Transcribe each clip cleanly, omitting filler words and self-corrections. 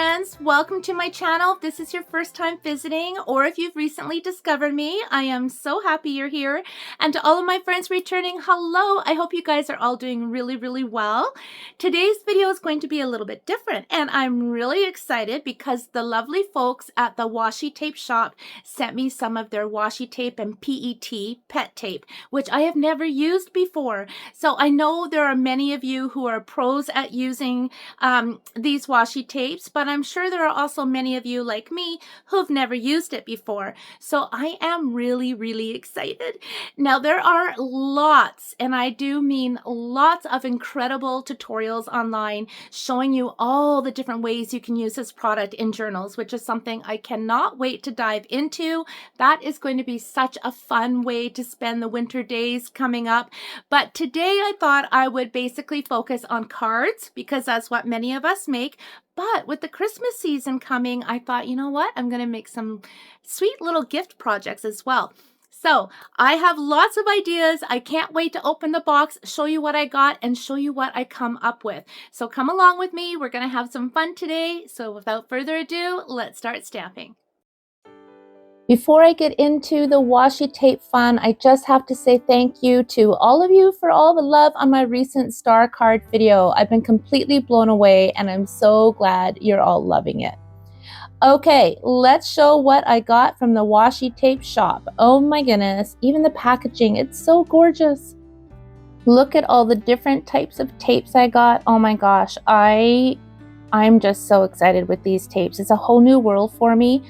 friends, welcome to my channel. If this is your first time visiting or if you've recently discovered me, I am so happy you're here. And to all of my friends returning, hello. I hope you guys are all doing really well. Today's video is going to be a little bit different and I'm really excited because the lovely folks at the Washi Tape Shop sent me some of their washi tape and pet tape, which I have never used before. So I know there are many of you who are pros at using these washi tapes, but I'm sure there are also many of you like me who've never used it before. So I am really excited. Now there are lots, and I do mean lots of incredible tutorials online showing you all the different ways you can use this product in journals, which is something I cannot wait to dive into. That is going to be such a fun way to spend the winter days coming up. But today I thought I would basically focus on cards because that's what many of us make. But with the Christmas season coming, I thought, you know what? I'm going to make some sweet little gift projects as well. So I have lots of ideas. I can't wait to open the box, show you what I got, and show you what I come up with. So come along with me. We're going to have some fun today. So without further ado, let's start stamping. Before I get into the washi tape fun, I just have to say thank you to all of you for all the love on my recent star card video. I've been completely blown away and I'm so glad you're all loving it. Okay, let's show what I got from the Washi Tape Shop. Oh my goodness, even the packaging, it's so gorgeous. Look at all the different types of tapes I got. Oh my gosh, I'm just so excited with these tapes. It's a whole new world for me.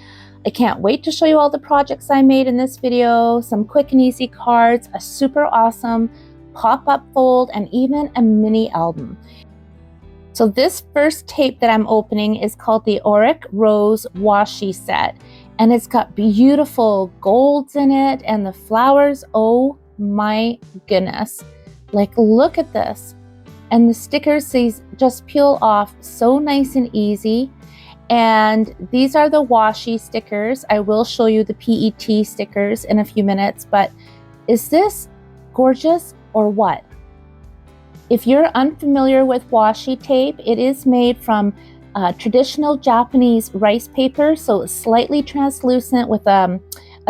I can't wait to show you all the projects I made in this video, some quick and easy cards, a super awesome pop-up fold, and even a mini album. So this first tape that I'm opening is called the Auric Rose Washi Set, and it's got beautiful golds in it and the flowers. Oh my goodness. Like, look at this. And the stickers, these just peel off so nice and easy. And these are the washi stickers. I will show you the PET stickers in a few minutes, but is this gorgeous or what? If you're unfamiliar with washi tape, it is made from traditional Japanese rice paper, so it's slightly translucent with a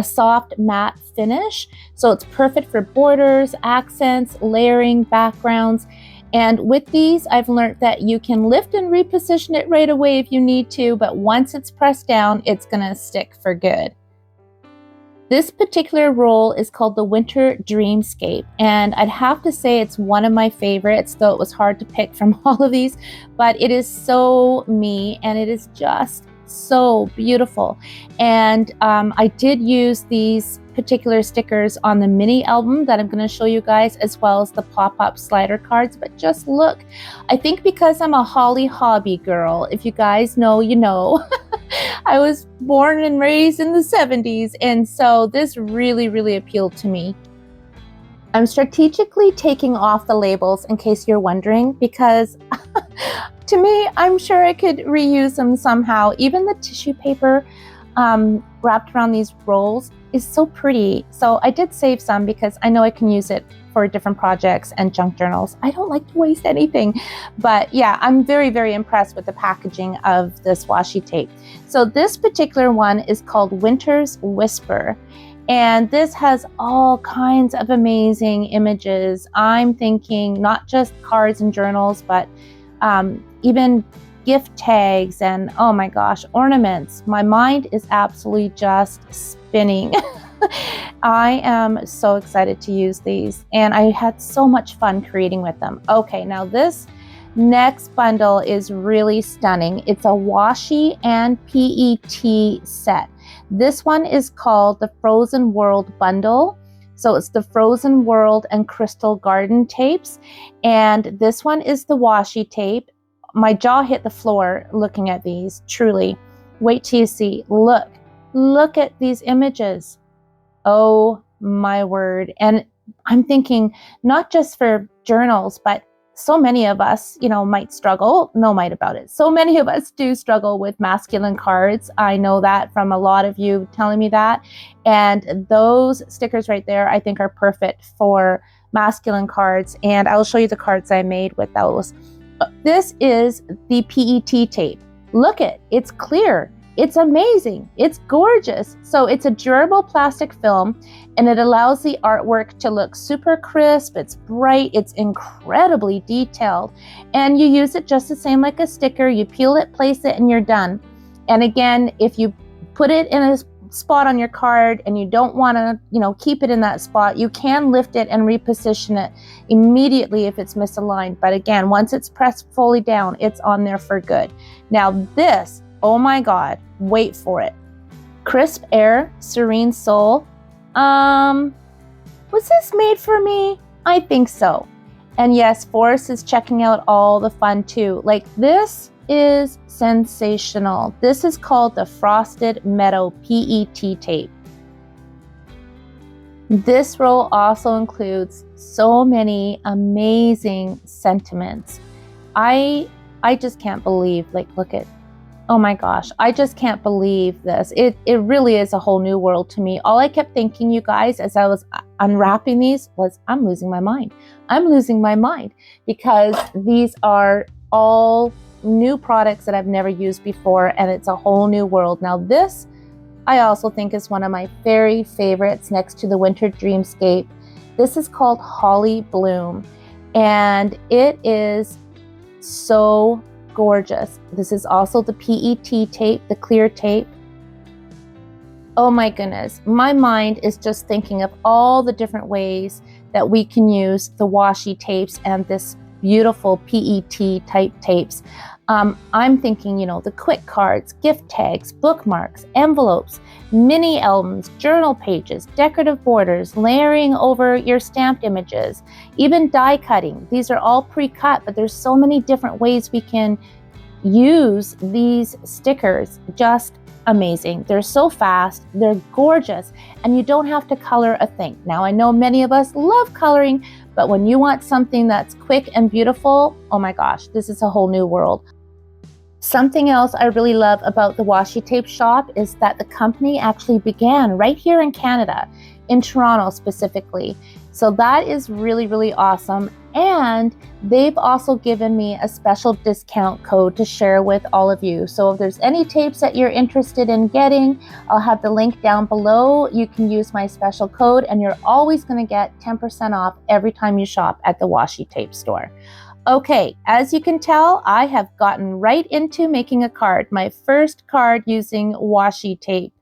soft matte finish. So it's perfect for borders, accents, layering, backgrounds. And with these, I've learned that you can lift and reposition it right away if you need to, but once it's pressed down, it's gonna stick for good. This particular roll is called the Winter Dreamscape, and I'd have to say it's one of my favorites, though it was hard to pick from all of these, but it is so me, and it is just so beautiful. And I did use these particular stickers on the mini album that I'm going to show you guys, as well as the pop-up slider cards. But just look, I think because I'm a Holly hobby girl, if you guys know, you know, I was born and raised in the 70s, and so this really appealed to me. I'm strategically taking off the labels in case you're wondering, because to me, I'm sure I could reuse them somehow. Even the tissue paper wrapped around these rolls is so pretty. So I did save some because I know I can use it for different projects and junk journals. I don't like to waste anything. But yeah, I'm very impressed with the packaging of this washi tape. So this particular one is called Winter's Whisper. And this has all kinds of amazing images. I'm thinking not just cards and journals, but even gift tags and, oh my gosh, ornaments. My mind is absolutely just spinning. I am so excited to use these, and I had so much fun creating with them. Okay, now this next bundle is really stunning. It's a washi and PET set. This one is called the Frozen World Bundle. So it's the Frozen World and Crystal Garden tapes. And this one is the washi tape. My jaw hit the floor looking at these, truly. Wait till you see. Look at these images. Oh my word. And I'm thinking not just for journals, but so many of us, you know, might struggle. No might about it. So many of us do struggle with masculine cards. I know that from a lot of you telling me that. And those stickers right there, I think are perfect for masculine cards. And I'll show you the cards I made with those. This is the PET tape. Look it, it's clear. It's amazing. It's gorgeous. So it's a durable plastic film and it allows the artwork to look super crisp. It's bright. It's incredibly detailed. And you use it just the same like a sticker. You peel it, place it, and you're done. And again, if you put it in a spot on your card and you don't want to, keep it in that spot, you can lift it and reposition it immediately if it's misaligned. But again, once it's pressed fully down, it's on there for good. Now this, oh my God, wait for it. Crisp Air Serene Sole. Was this made for me? I think so. And yes, Forrest is checking out all the fun too. Like, this is sensational. This is called the Frosted Meadow PET tape. This roll also includes so many amazing sentiments. I just can't believe, look at, oh my gosh, I just can't believe this. It really is a whole new world to me. All I kept thinking, you guys, as I was unwrapping these was, I'm losing my mind. I'm losing my mind because these are all new products that I've never used before, and it's a whole new world. Now this, I also think, is one of my very favorites next to the Winter Dreamscape. This is called Holly Bloom, and it is so gorgeous. This is also the PET tape, the clear tape. Oh my goodness, my mind is just thinking of all the different ways that we can use the washi tapes and this beautiful PET type tapes. I'm thinking, the quick cards, gift tags, bookmarks, envelopes, mini albums, journal pages, decorative borders, layering over your stamped images, even die cutting. These are all pre-cut, but there's so many different ways we can use these stickers. Just amazing. They're so fast, they're gorgeous, and you don't have to color a thing. Now, I know many of us love coloring, but when you want something that's quick and beautiful, oh my gosh, this is a whole new world. Something else I really love about the Washi Tape Shop is that the company actually began right here in Canada, in Toronto specifically. So that is really, really awesome. And they've also given me a special discount code to share with all of you. So if there's any tapes that you're interested in getting, I'll have the link down below. You can use my special code and you're always going to get 10% off every time you shop at the Washi Tape store. Okay, as you can tell, I have gotten right into making a card, my first card using washi tape.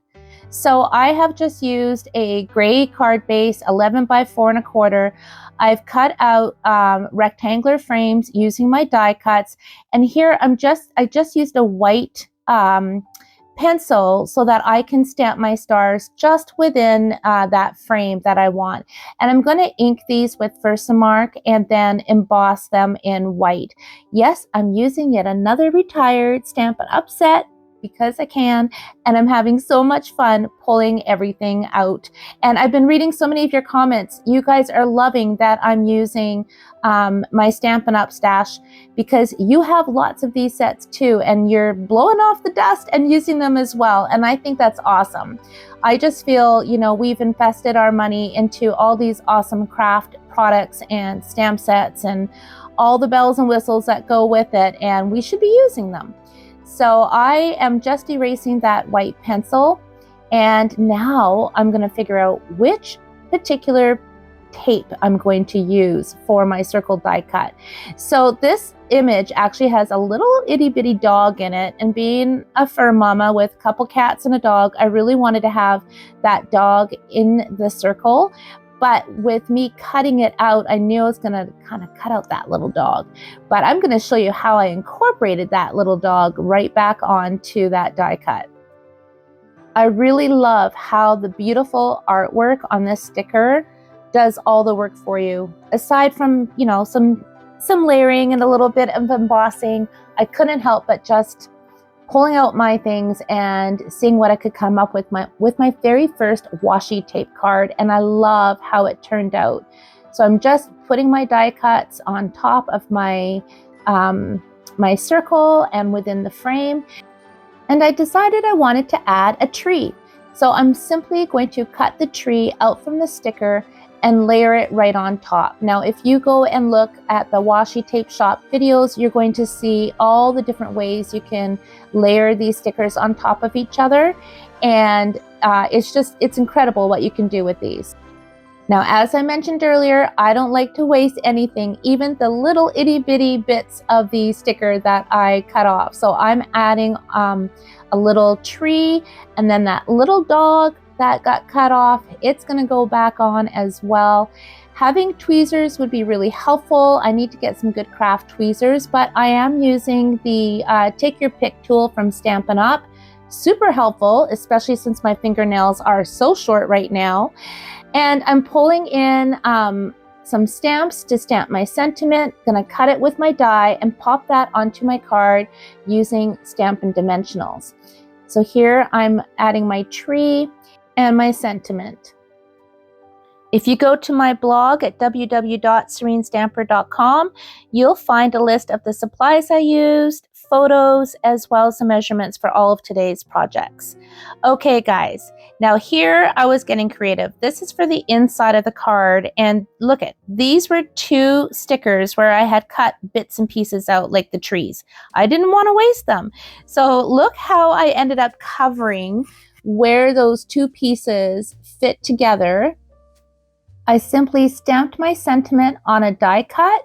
So I have just used a gray card base, 11 by 4¼ I've cut out rectangular frames using my die cuts. And here I just used a white pencil so that I can stamp my stars just within that frame that I want. And I'm going to ink these with Versamark and then emboss them in white. Yes, I'm using yet another retired Stampin' Up set because I can, and I'm having so much fun pulling everything out. And I've been reading so many of your comments. You guys are loving that I'm using my Stampin' Up stash because you have lots of these sets too, and you're blowing off the dust and using them as well. And I think that's awesome. I just feel, we've invested our money into all these awesome craft products and stamp sets and all the bells and whistles that go with it, and we should be using them. So I am just erasing that white pencil, and now I'm going to figure out which particular tape I'm going to use for my circle die cut. So this image actually has a little itty bitty dog in it, and being a fur mama with a couple cats and a dog, I really wanted to have that dog in the circle. But with me cutting it out, I knew I was going to kind of cut out that little dog. But I'm going to show you how I incorporated that little dog right back onto that die cut. I really love how the beautiful artwork on this sticker does all the work for you. Aside from, some layering and a little bit of embossing, I couldn't help but just pulling out my things and seeing what I could come up with my very first washi tape card, and I love how it turned out. So I'm just putting my die cuts on top of my my circle and within the frame, and I decided I wanted to add a tree. So I'm simply going to cut the tree out from the sticker and layer it right on top. Now, if you go and look at the Washi Tape Shop videos, you're going to see all the different ways you can layer these stickers on top of each other. And it's incredible what you can do with these. Now, as I mentioned earlier, I don't like to waste anything, even the little itty bitty bits of the sticker that I cut off. So I'm adding a little tree, and then that little dog that got cut off, it's going to go back on as well. Having tweezers would be really helpful. I need to get some good craft tweezers, but I am using the Take Your Pick tool from Stampin' Up. Super helpful, especially since my fingernails are so short right now. And I'm pulling in some stamps to stamp my sentiment. Gonna cut it with my die and pop that onto my card using Stampin' Dimensionals. So here I'm adding my tree and my sentiment. If you go to my blog at www.serenestamper.com, you'll find a list of the supplies I used, photos, as well as the measurements for all of today's projects. Okay, guys, now here I was getting creative. This is for the inside of the card, and look at, these were 2 stickers where I had cut bits and pieces out like the trees. I didn't want to waste them. So look how I ended up covering where those 2 pieces fit together. I simply stamped my sentiment on a die cut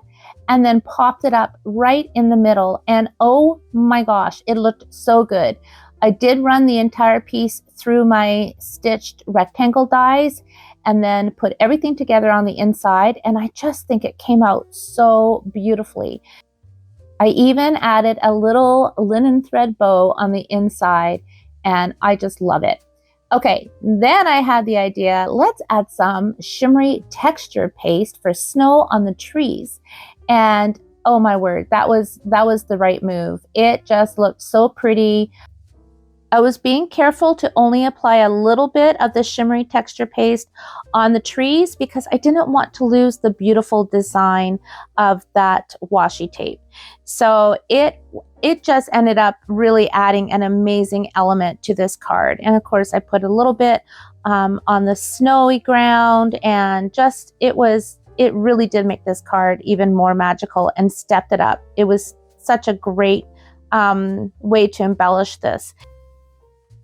and then popped it up right in the middle. And oh my gosh, it looked so good. I did run the entire piece through my stitched rectangle dies and then put everything together on the inside. And I just think it came out so beautifully. I even added a little linen thread bow on the inside, and I just love it. Okay, then I had the idea, let's add some shimmery texture paste for snow on the trees. And oh my word, that was the right move. It just looked so pretty. I was being careful to only apply a little bit of the shimmery texture paste on the trees because I didn't want to lose the beautiful design of that washi tape. So it just ended up really adding an amazing element to this card. And of course, I put a little bit on the snowy ground, and just it really did make this card even more magical and stepped it up. It was such a great way to embellish this.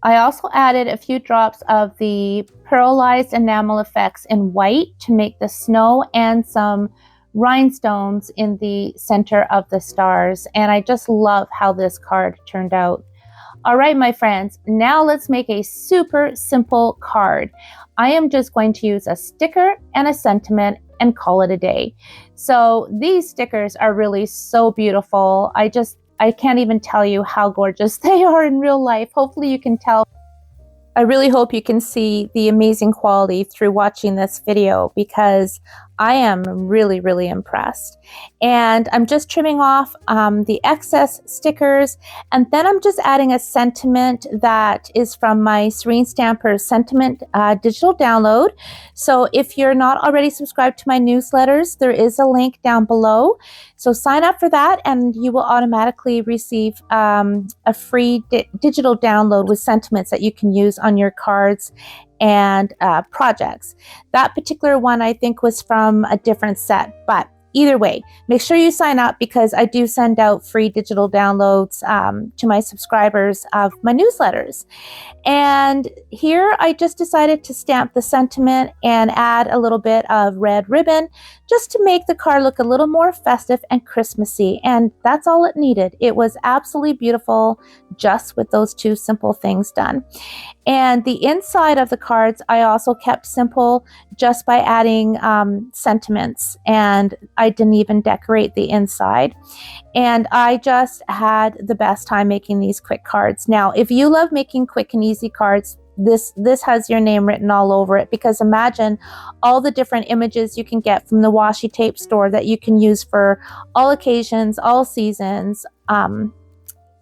I also added a few drops of the pearlized enamel effects in white to make the snow and some rhinestones in the center of the stars. And I just love how this card turned out. All right, my friends, now let's make a super simple card. I am just going to use a sticker and a sentiment and call it a day. So these stickers are really so beautiful. I can't even tell you how gorgeous they are in real life. Hopefully you can tell. I really hope you can see the amazing quality through watching this video, because I am really, really impressed. And I'm just trimming off the excess stickers, and then I'm just adding a sentiment that is from my Serene Stamper Sentiment digital download. So if you're not already subscribed to my newsletters, there is a link down below. So sign up for that and you will automatically receive a free digital download with sentiments that you can use on your cards and projects. That particular one I think was from a different set, but either way, make sure you sign up, because I do send out free digital downloads to my subscribers of my newsletters. And here I just decided to stamp the sentiment and add a little bit of red ribbon just to make the card look a little more festive and Christmassy. And that's all it needed. It was absolutely beautiful just with those 2 simple things done. And the inside of the cards I also kept simple just by adding sentiments, and I didn't even decorate the inside. And I just had the best time making these quick cards. Now, if you love making quick and easy cards, this has your name written all over it, because imagine all the different images you can get from the washi tape store that you can use for all occasions, all seasons,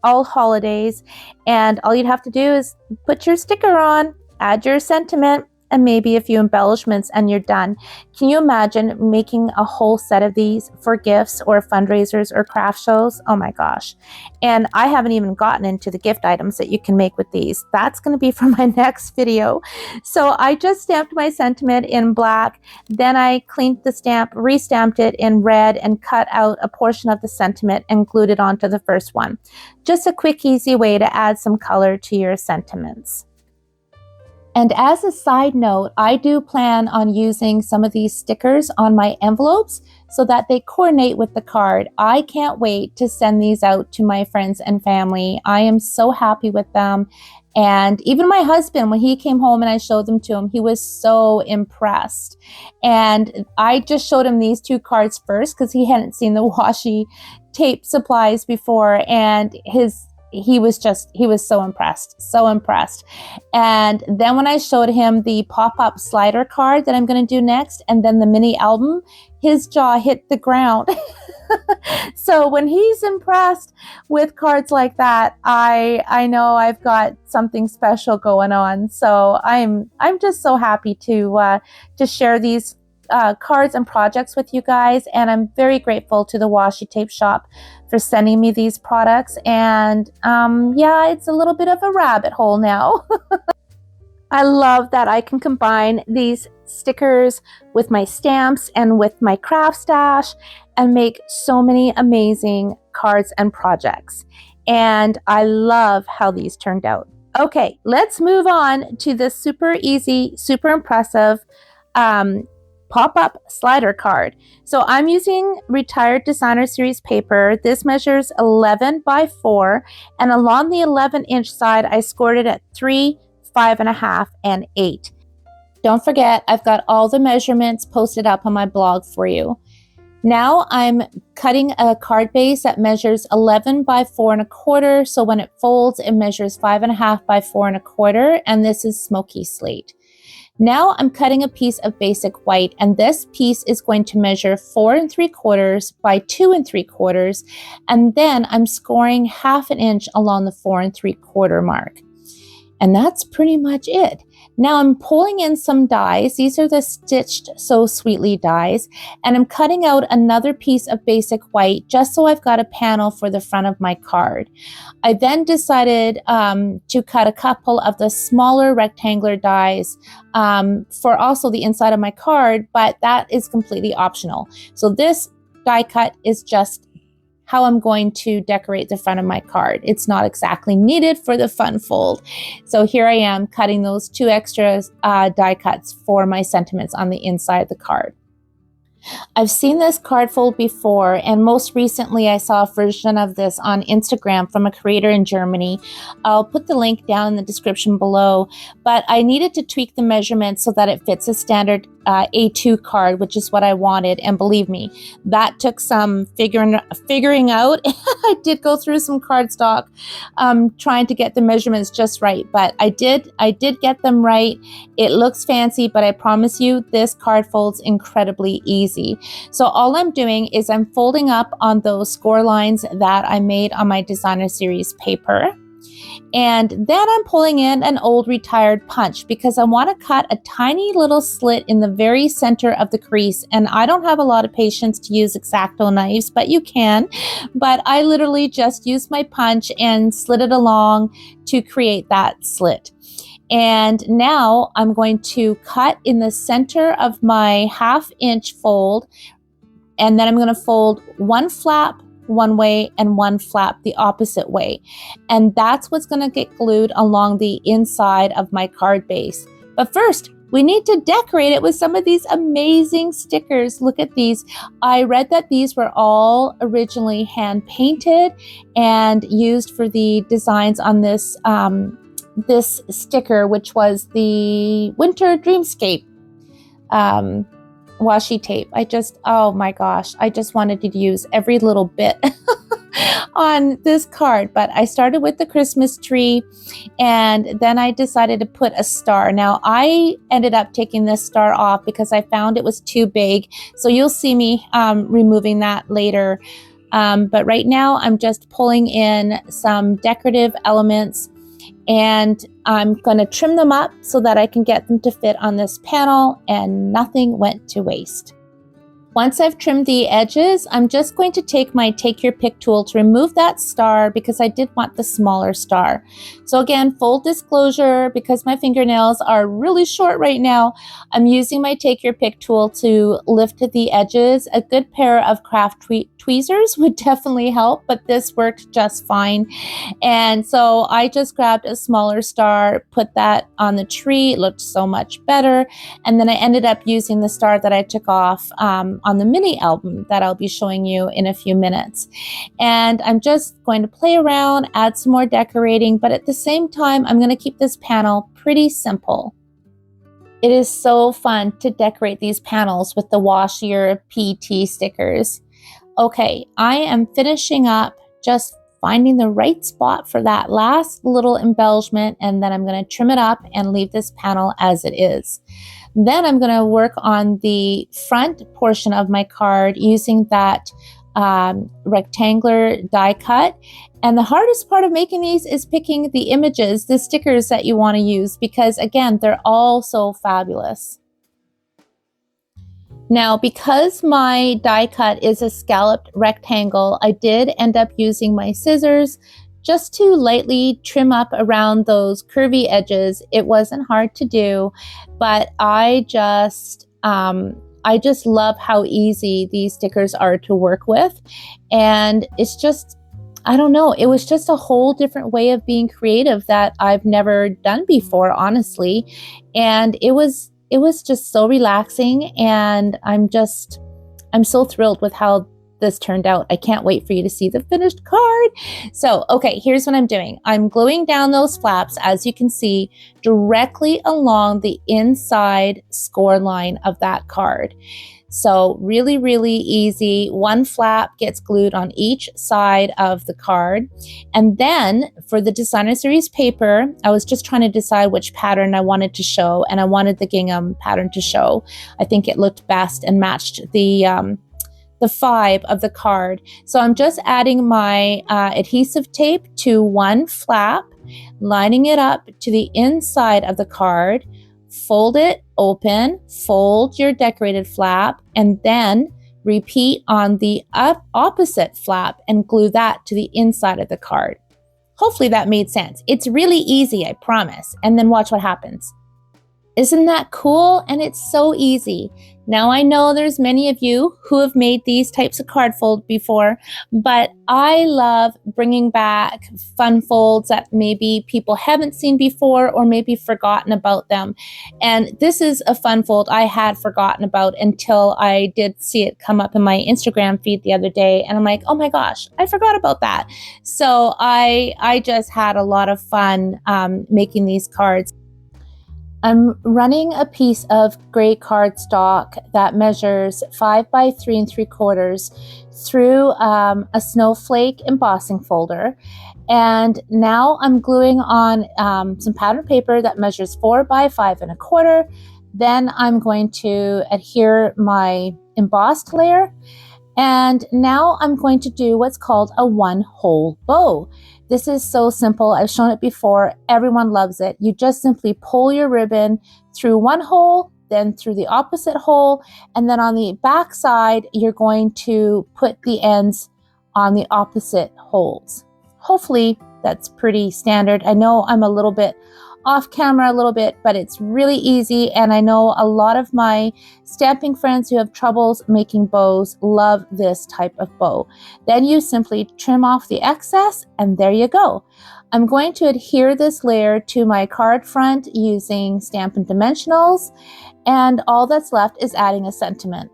all holidays. And all you'd have to do is put your sticker on, add your sentiment, and maybe a few embellishments and you're done. Can you imagine making a whole set of these for gifts or fundraisers or craft shows? Oh my gosh. And I haven't even gotten into the gift items that you can make with these. That's going to be for my next video. So I just stamped my sentiment in black. Then I cleaned the stamp, re-stamped it in red, and cut out a portion of the sentiment and glued it onto the first one. Just a quick, easy way to add some color to your sentiments. And as a side note, I do plan on using some of these stickers on my envelopes so that they coordinate with the card. I can't wait to send these out to my friends and family. I am so happy with them. And even my husband, when he came home and I showed them to him, he was so impressed. And I just showed him these 2 cards first because he hadn't seen the washi tape supplies before, and he was so impressed. And then when I showed him the pop-up slider card that I'm going to do next, and then the mini album, his jaw hit the ground. So when he's impressed with cards like that, I know I've got something special going on. So I'm just so happy to share these cards and projects with you guys, and I'm very grateful to the Washi Tape Shop for sending me these products. And yeah, it's a little bit of a rabbit hole now. I love that I can combine these stickers with my stamps and with my craft stash and make so many amazing cards and projects. And I love how these turned out. Okay, let's move on to this super easy, super impressive pop-up slider card. So I'm using Retired Designer Series paper. This measures 11 by 4, and along the 11-inch side, I scored it at 3, 5.5, and 8. Don't forget, I've got all the measurements posted up on my blog for you. Now I'm cutting a card base that measures 11 by 4.25. So when it folds, it measures 5.5 by 4.25, and this is smoky slate. Now I'm cutting a piece of basic white, and this piece is going to measure 4.75 by 2.75, and then I'm scoring 1/2 inch along the 4.75 mark. And that's pretty much it. Now I'm pulling in some dies. These are the Stitched So Sweetly dies, and I'm cutting out another piece of basic white just so I've got a panel for the front of my card. I then decided to cut a couple of the smaller rectangular dies for also the inside of my card, but that is completely optional. So this die cut is just how I'm going to decorate the front of my card. It's not exactly needed for the fun fold. So here I am cutting those 2 extra die cuts for my sentiments on the inside of the card. I've seen this card fold before, and most recently I saw a version of this on Instagram from a creator in Germany. I'll put the link down in the description below, but I needed to tweak the measurements so that it fits a standard A2 card, which is what I wanted, and believe me, that took some figuring out. I did go through some cardstock trying to get the measurements just right, but I did get them right. It looks fancy, but I promise you this card folds incredibly easy. So all I'm doing is I'm folding up on those score lines that I made on my designer series paper. And then I'm pulling in an old retired punch because I want to cut a tiny little slit in the very center of the crease. And I don't have a lot of patience to use X-Acto knives, but you can. But I literally just used my punch and slid it along to create that slit. And now I'm going to cut in the center of my 1/2 inch fold. And then I'm going to fold one flap one way and one flap the opposite way. And that's what's going to get glued along the inside of my card base. But first, we need to decorate it with some of these amazing stickers. Look at these. I read that these were all originally hand painted and used for the designs on this this sticker, which was the Winter Dreamscape washi tape. Oh my gosh, I just wanted to use every little bit on this card. But I started with the Christmas tree, and then I decided to put a star. Now I ended up taking this star off because I found it was too big. So you'll see me removing that later. But right now I'm just pulling in some decorative elements. And I'm going to trim them up so that I can get them to fit on this panel and nothing went to waste. Once I've trimmed the edges, I'm just going to take my Take Your Pick tool to remove that star because I did want the smaller star. So again, full disclosure, because my fingernails are really short right now, I'm using my Take Your Pick tool to lift the edges. A good pair of craft tweezers would definitely help, but this worked just fine. And so I just grabbed a smaller star, put that on the tree. It looked so much better. And then I ended up using the star that I took off on the mini album that I'll be showing you in a few minutes. And I'm just going to play around, add some more decorating, but at the same time, I'm going to keep this panel pretty simple. It is so fun to decorate these panels with the Washi Your PT stickers. Okay, I am finishing up just finding the right spot for that last little embellishment, and then I'm going to trim it up and leave this panel as it is. Then I'm going to work on the front portion of my card using that rectangular die cut. And the hardest part of making these is picking the images, the stickers that you want to use, because again, they're all so fabulous. Now, because my die cut is a scalloped rectangle, I did end up using my scissors just to lightly trim up around those curvy edges. It wasn't hard to do, but I just love how easy these stickers are to work with. And it's just, I don't know, it was just a whole different way of being creative that I've never done before, honestly. And it was just so relaxing, and I'm so thrilled with how this turned out. I can't wait for you to see the finished card. So, okay, here's what I'm doing. I'm gluing down those flaps, as you can see, directly along the inside score line of that card. So really, really easy. One flap gets glued on each side of the card. And then for the Designer Series paper, I was just trying to decide which pattern I wanted to show, and I wanted the gingham pattern to show. I think it looked best and matched the vibe of the card. So I'm just adding my adhesive tape to one flap, lining it up to the inside of the card, fold it open, fold your decorated flap, and then repeat on the opposite flap and glue that to the inside of the card. Hopefully that made sense. It's really easy, I promise. And then watch what happens. Isn't that cool? And it's so easy. Now I know there's many of you who have made these types of card folds before, but I love bringing back fun folds that maybe people haven't seen before or maybe forgotten about them. And this is a fun fold I had forgotten about until I did see it come up in my Instagram feed the other day. And I'm like, oh my gosh, I forgot about that. So I just had a lot of fun making these cards. I'm running a piece of gray cardstock that measures 5 by 3 3/4 through a snowflake embossing folder. And now I'm gluing on some pattern paper that measures 4 by 5 1/4. Then I'm going to adhere my embossed layer. And now I'm going to do what's called a one-hole bow. This is so simple. I've shown it before. Everyone loves it. You just simply pull your ribbon through one hole, then through the opposite hole, and then on the back side, you're going to put the ends on the opposite holes. Hopefully that's pretty standard. I know I'm a little bit off camera a little bit, but it's really easy. And I know a lot of my stamping friends who have troubles making bows love this type of bow. Then you simply trim off the excess and there you go. I'm going to adhere this layer to my card front using Stampin' Dimensionals, and all that's left is adding a sentiment.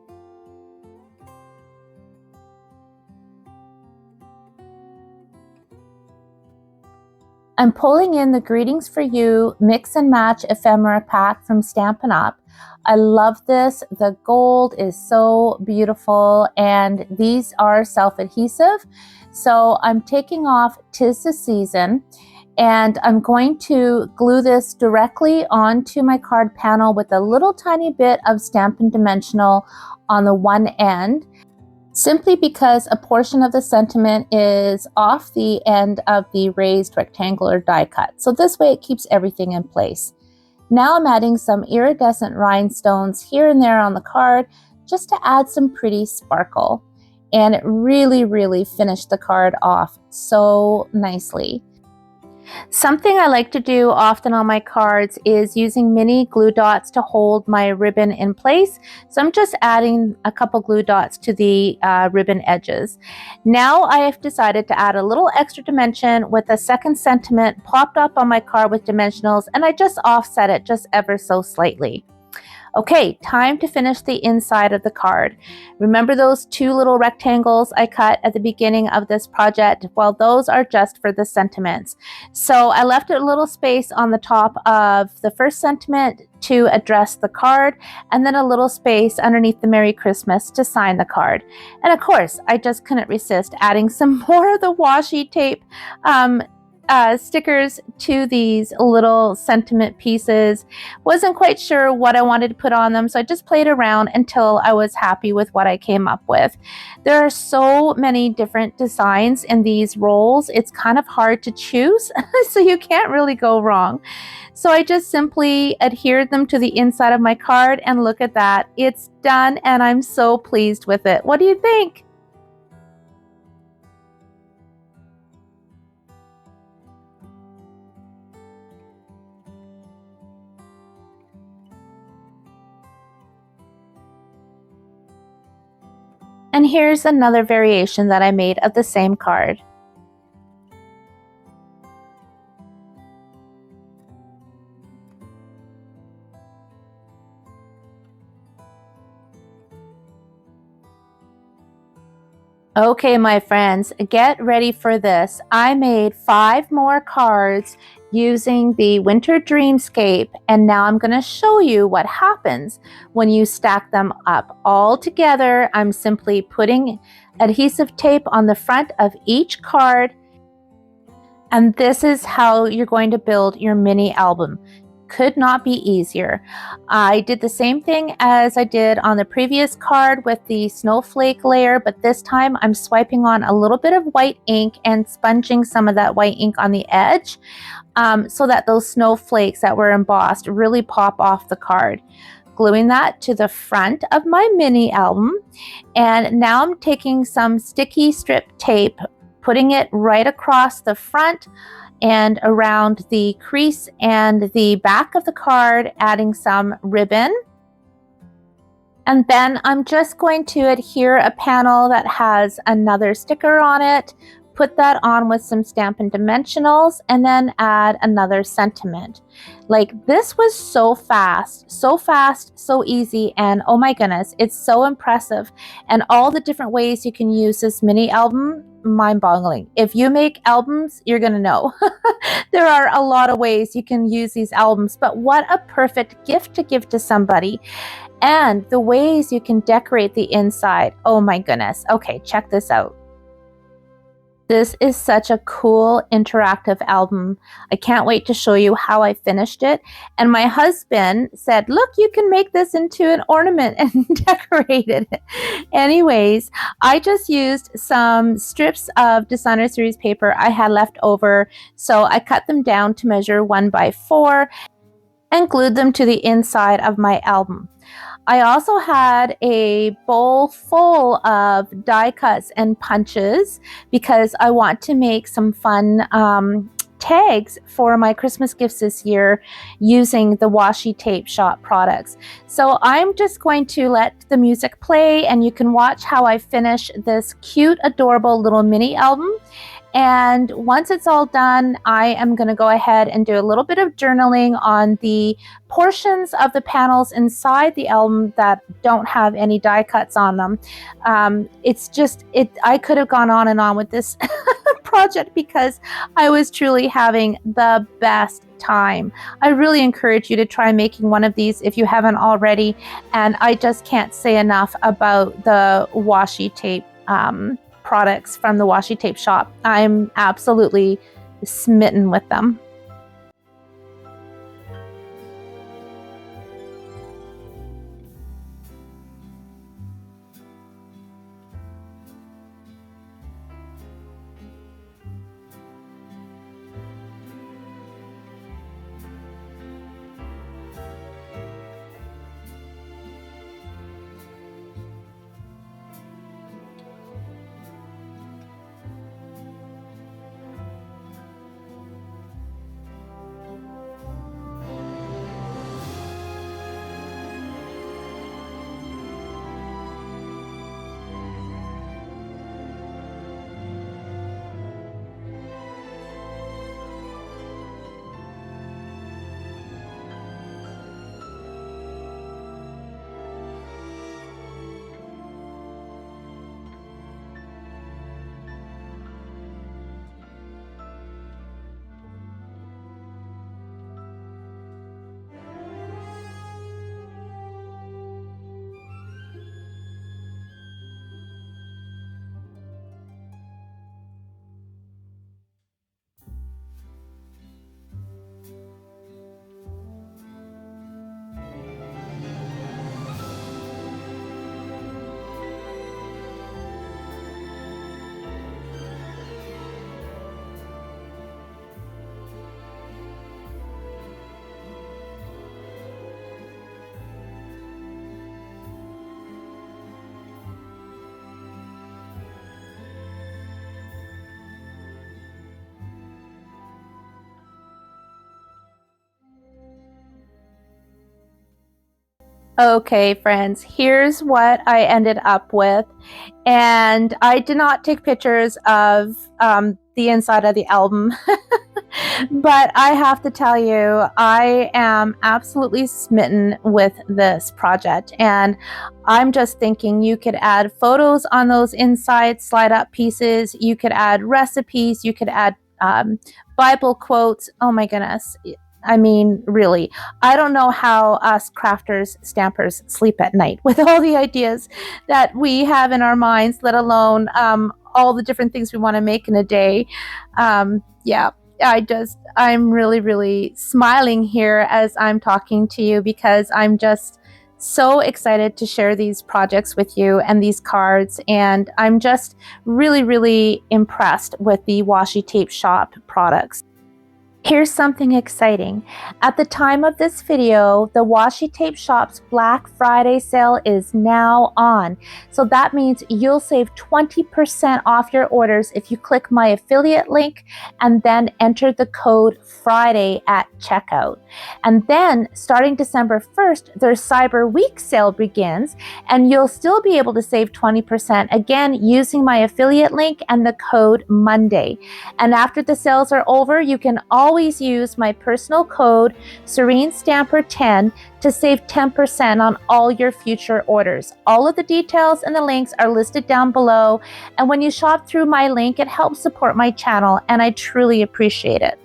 I'm pulling in the Greetings for You Mix and Match ephemera pack from Stampin' Up. I love this. The gold is so beautiful, and these are self-adhesive. So I'm taking off 'Tis the Season, and I'm going to glue this directly onto my card panel with a little tiny bit of Stampin' Dimensional on the one end. simply because a portion of the sentiment is off the end of the raised rectangular die cut. So this way it keeps everything in place. Now I'm adding some iridescent rhinestones here and there on the card just to add some pretty sparkle. And it really finished the card off so nicely. Something I like to do often on my cards is using mini glue dots to hold my ribbon in place. So I'm just adding a couple glue dots to the ribbon edges. Now I have decided to add a little extra dimension with a second sentiment popped up on my card with dimensionals, and I just offset it just ever so slightly. Okay, time to finish the inside of the card. Remember those two little rectangles I cut at the beginning of this project? Well, those are just for the sentiments. So I left a little space on the top of the first sentiment to address the card, and then a little space underneath the Merry Christmas to sign the card. And of course, I just couldn't resist adding some more of the washi tape stickers to these little sentiment pieces. Wasn't quite sure what I wanted to put on them, so I just played around until I was happy with what I came up with. There are so many different designs in these rolls, it's kind of hard to choose, so you can't really go wrong. So I just simply adhered them to the inside of my card, and look at that, it's done, and I'm so pleased with it. What do you think? And here's another variation that I made of the same card. Okay, my friends, get ready for this. I made 5 more cards using the Winter Dreamscape, and now I'm going to show you what happens when you stack them up all together. I'm simply putting adhesive tape on the front of each card, and this is how you're going to build your mini album. Could not be easier. I did the same thing as I did on the previous card with the snowflake layer, but this time I'm swiping on a little bit of white ink and sponging some of that white ink on the edge so that those snowflakes that were embossed really pop off the card. Gluing that to the front of my mini album, and now I'm taking some sticky strip tape, putting it right across the front and around the crease and the back of the card, adding some ribbon. And then I'm just going to adhere a panel that has another sticker on it, put that on with some Stampin' Dimensionals, and then add another sentiment. Like, this was so fast, so easy, and oh my goodness, it's so impressive. And all the different ways you can use this mini album, mind-boggling. If you make albums, you're gonna know. There are a lot of ways you can use these albums, but what a perfect gift to give to somebody. And the ways you can decorate the inside, oh my goodness. Okay, check this out. This is such a cool interactive album. I can't wait to show you how I finished it. And my husband said, look, you can make this into an ornament, and decorated it. Anyways, I just used some strips of designer series paper I had left over. So I cut them down to measure 1 by 4 and glued them to the inside of my album. I also had a bowl full of die cuts and punches because I want to make some fun tags for my Christmas gifts this year using the Washi Tape Shop products. So I'm just going to let the music play, and you can watch how I finish this cute, adorable little mini album. And once it's all done, I am going to go ahead and do a little bit of journaling on the portions of the panels inside the album that don't have any die cuts on them. I could have gone on and on with this project because I was truly having the best time. I really encourage you to try making one of these if you haven't already. And I just can't say enough about the washi tape products from the Washi Tape Shop. I'm absolutely smitten with them. Okay, friends, here's what I ended up with. And I did not take pictures of the inside of the album, but I have to tell you, I am absolutely smitten with this project. And I'm just thinking you could add photos on those inside slide up pieces, you could add recipes, you could add Bible quotes. Oh my goodness. I mean, really, I don't know how us crafters, stampers sleep at night with all the ideas that we have in our minds, let alone all the different things we want to make in a day. Yeah, I'm really, really smiling here as I'm talking to you because I'm just so excited to share these projects with you and these cards. And I'm just really, really impressed with the Washi Tape Shop products. Here's something exciting. At the time of this video, the Washi Tape Shop's Black Friday sale is now on. So that means you'll save 20% off your orders if you click my affiliate link and then enter the code Friday at checkout. And then starting December 1st, their Cyber Week sale begins and you'll still be able to save 20% again using my affiliate link and the code Monday. And after the sales are over, you can always use my personal code Serene Stamper 10 to save 10% on all your future orders. All of the details and the links are listed down below. And when you shop through my link, it helps support my channel and I truly appreciate it.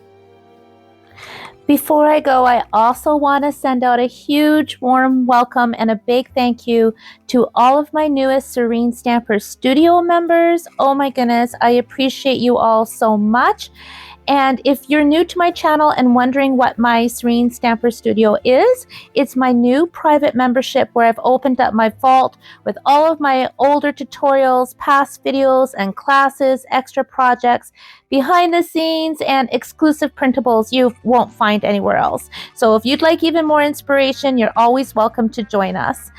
Before I go, I also want to send out a huge warm welcome and a big thank you to all of my newest Serene Stamper Studio members. Oh my goodness, I appreciate you all so much. And if you're new to my channel and wondering what my Serene Stamper Studio is, it's my new private membership where I've opened up my vault with all of my older tutorials, past videos and classes, extra projects, behind the scenes, and exclusive printables you won't find anywhere else. So if you'd like even more inspiration, you're always welcome to join us.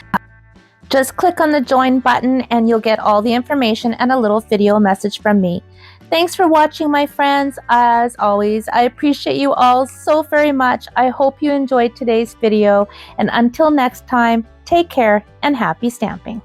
Just click on the join button and you'll get all the information and a little video message from me. Thanks for watching, my friends. As always, I appreciate you all so very much. I hope you enjoyed today's video. And until next time, take care and happy stamping.